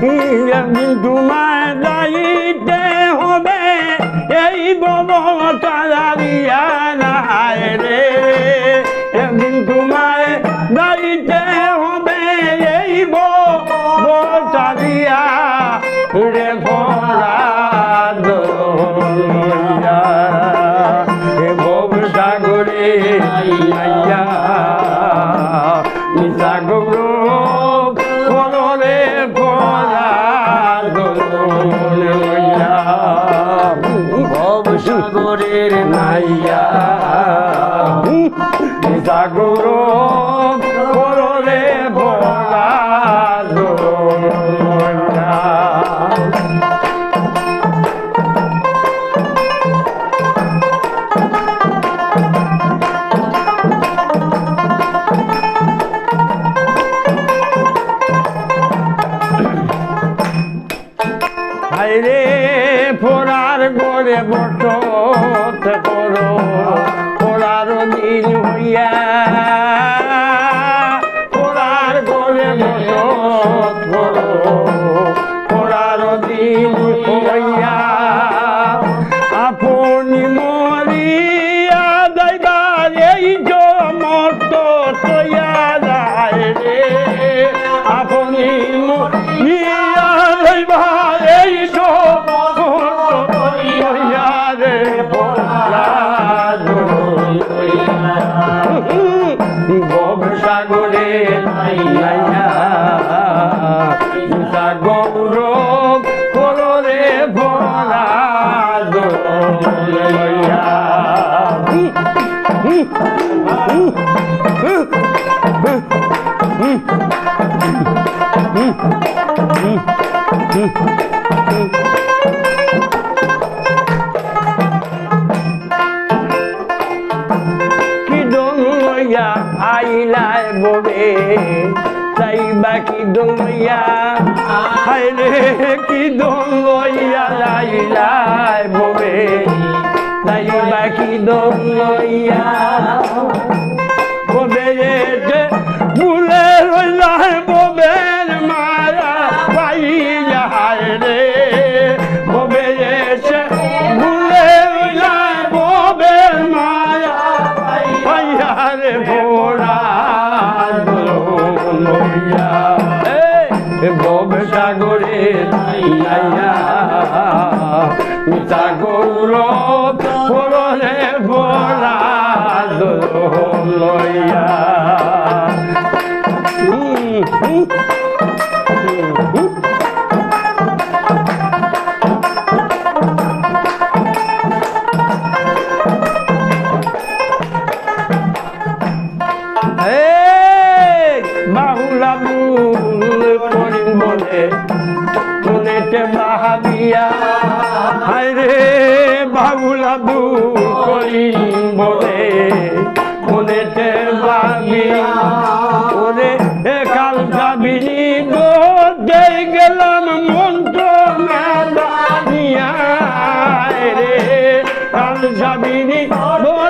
একদিন তোমায় যাইতে হবে এই ববতারিয়া নাই রে একদিন তোমায় যাইতে হবে এই ববতারিয়া রে ভরা দইয়া হে ভব সাগরে নাইয়া নিশা গৌরব কররে ভরা দইয়া ভব সাগরের নাইয়া নিশা গৌরব কররে ভরা দইয়া রে ফোরার গড়ে বসত করো ফোরার দিন হইয়া ফোরার গড়ে বসত করো ফোরার দিন হইয়া আপনি মরিয়া যাইবার এই জমত তৈয়া যায় রে আপনি মরিয়া যাইবার এই ভব সাগরে নাইয়া গৌরব কররে ভরা দইয়া আইলাই ববে তাই বাকি দইয়া হাইরে কি দইয়া আইলাই ববে তাই বাকি দইয়া ববে যে ভুলে রইলাই ববের মায়া পাইয়া হাইরে ববে যে ভুলে রইলাই ববের মায়া পাইয়া রে ভোরা ভব সাগরে নাইয়া মিশা গৌরব কররে ভরা লইয়া বাহুলা বুল করিম বলে মনেতে বাহাবিয়া হায়রে বাহুলা বুল করিম বলে মনেতে বাহাবিয়া ওরে কাল যাবিনি দে গেলাম মন্ত্র মেলানিয়া রে কাল যাবিনি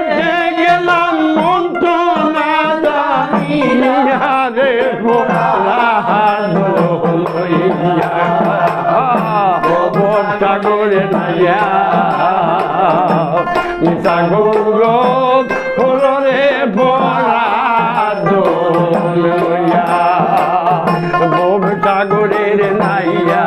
দে গেলাম মন্ত্র মেলানিয়া রে সাগরে নাইয়া মিশা গৌরব কররে ভরা দইয়া ভব সাগরের নাইয়া